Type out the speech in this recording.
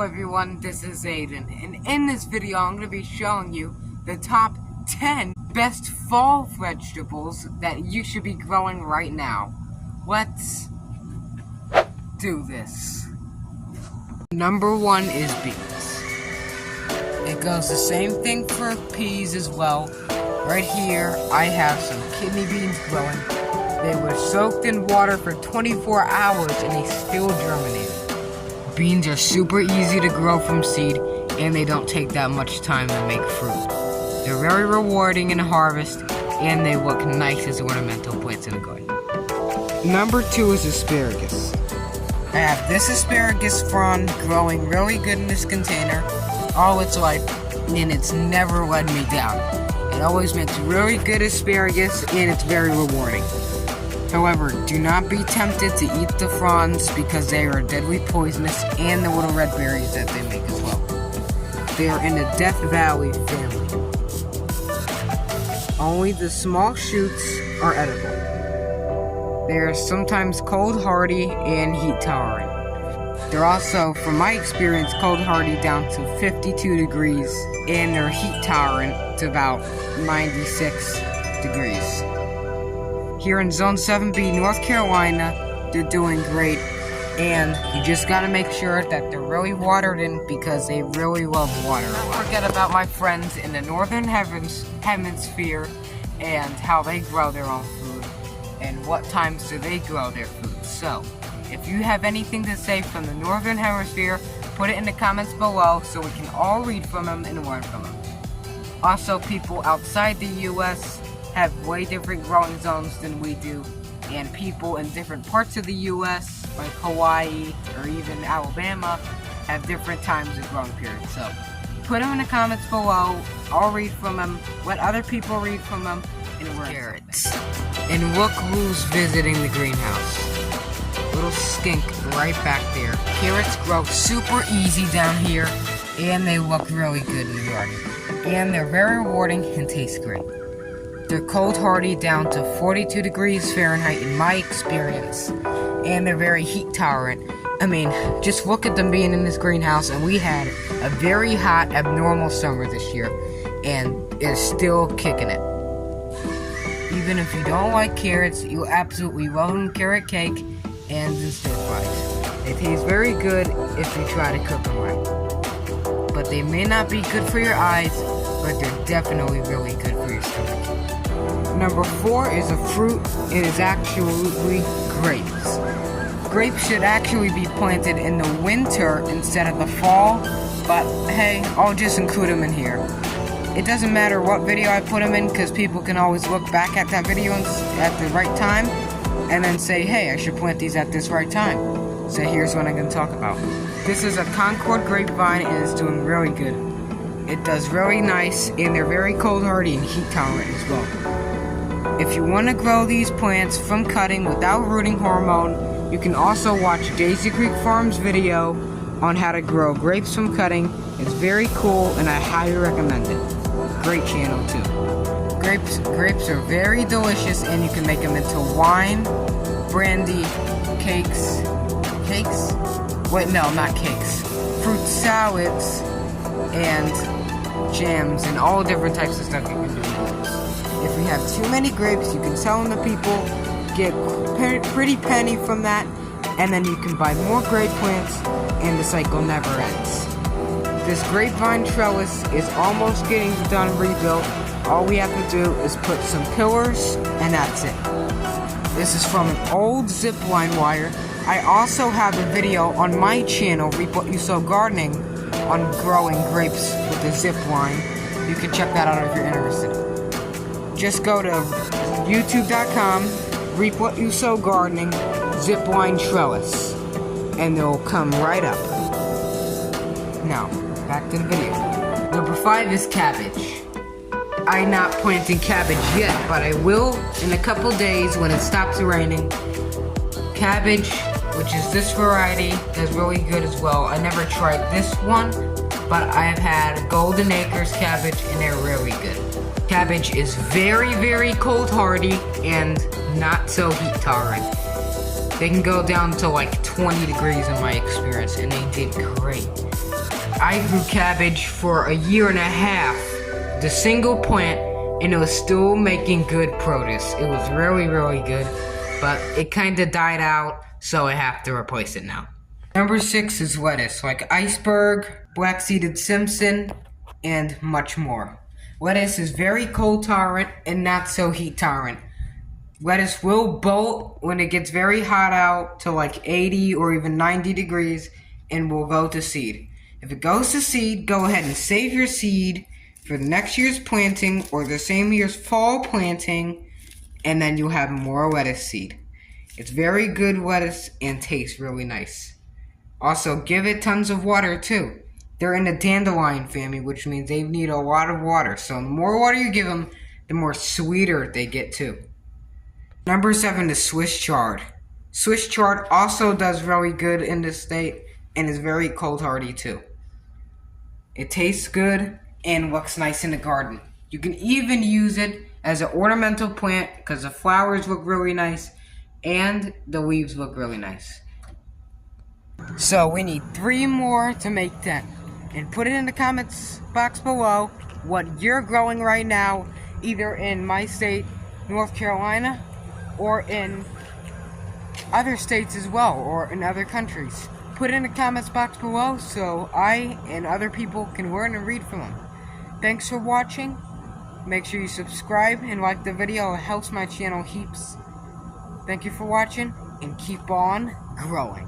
everyone, this is Aiden, and in this video I'm going to be showing you the top 10 best fall vegetables that you should be growing right now. Let's do this. Number 1 is beans. It goes the same thing for peas as well. Right here I have some kidney beans growing. They were soaked in water for 24 hours and they still germinated. Beans are super easy to grow from seed, and they don't take that much time to make fruit. They're very rewarding in harvest, and they look nice as ornamental plants in a garden. Number 2 is asparagus. I have this asparagus frond growing really good in this container all its life, and it's never let me down. It always makes really good asparagus, and it's very rewarding. However, do not be tempted to eat the fronds because they are deadly poisonous, and the little red berries that they make as well. They are in the Death Valley family. Only the small shoots are edible. They are sometimes cold hardy and heat tolerant. They're also, from my experience, cold hardy down to 52 degrees, and they're heat tolerant to about 96 degrees. Here in Zone 7B, North Carolina, they're doing great, and you just gotta make sure that they're really watered in because they really love water. Don't forget about my friends in the Northern Hemisphere and how they grow their own food and what times do they grow their food. So, if you have anything to say from the Northern Hemisphere, put it in the comments below so we can all read from them and learn from them. Also, people outside the U.S. have way different growing zones than we do, and people in different parts of the U.S., like Hawaii or even Alabama, have different times of growing periods. So, put them in the comments below, I'll read from them, let other people read from them, and we're carrots. And look who's visiting the greenhouse. Little skink right back there. Carrots grow super easy down here, and they look really good in the garden. And they're very rewarding and taste great. They're cold hardy down to 42 degrees Fahrenheit in my experience, and they're very heat tolerant. I mean, just look at them being in this greenhouse, and we had a very hot, abnormal summer this year, and it's still kicking it. Even if you don't like carrots, you'll absolutely love them in carrot cake and in stir fries. They taste very good if you try to cook them right. But they may not be good for your eyes, but they're definitely really good for your stomach. Number 4 is a fruit. It is actually grapes. Grapes should actually be planted in the winter instead of the fall, but hey, I'll just include them in here. It doesn't matter what video I put them in because people can always look back at that video at the right time and then say, hey, I should plant these at this right time. So here's what I'm going to talk about. This is a Concord grapevine and it's doing really good. It does really nice, and they're very cold hardy and heat tolerant as well. If you want to grow these plants from cutting without rooting hormone, you can also watch Daisy Creek Farm's video on how to grow grapes from cutting. It's very cool and I highly recommend it. Great channel too. Grapes are very delicious, and you can make them into wine, brandy, cakes, wait, no, not cakes, fruit salads, and jams, and all different types of stuff you can do with those. If you have too many grapes, you can sell them to people, get a pretty penny from that, and then you can buy more grape plants, and the cycle never ends. This grapevine trellis is almost getting done rebuilt. All we have to do is put some pillars, and that's it. This is from an old zip line wire. I also have a video on my channel, Reap What You Sow Gardening, on growing grapes with a zip line. You can check that out if you're interested. Just go to youtube.com, Reap What You Sow Gardening, zipline trellis, and they'll come right up. Now, back to the video. Number 5 is cabbage. I'm not planting cabbage yet, but I will in a couple days when it stops raining. Cabbage, which is this variety, is really good as well. I never tried this one, but I've had Golden Acres cabbage, and they're really good. Cabbage is very, very cold hardy and not so heat tolerant. They can go down to like 20 degrees in my experience, and they did great. I grew cabbage for a year and a half, the single plant, and it was still making good produce. It was really, really good, but it kind of died out, so I have to replace it now. Number 6 is lettuce, like iceberg, black-seeded Simpson, and much more. Lettuce is very cold tolerant and not so heat tolerant. Lettuce will bolt when it gets very hot out to like 80 or even 90 degrees and will go to seed. If it goes to seed, go ahead and save your seed for the next year's planting or the same year's fall planting, and then you'll have more lettuce seed. It's very good lettuce and tastes really nice. Also, give it tons of water too. They're in the dandelion family, which means they need a lot of water. So the more water you give them, the more sweeter they get too. Number 7 is Swiss chard. Swiss chard also does really good in this state and is very cold hardy too. It tastes good and looks nice in the garden. You can even use it as an ornamental plant because the flowers look really nice and the leaves look really nice. So we need 3 more to make 10. And put it in the comments box below what you're growing right now, either in my state, North Carolina, or in other states as well, or in other countries. Put it in the comments box below so I and other people can learn and read from them. Thanks for watching. Make sure you subscribe and like the video. It helps my channel heaps. Thank you for watching and keep on growing.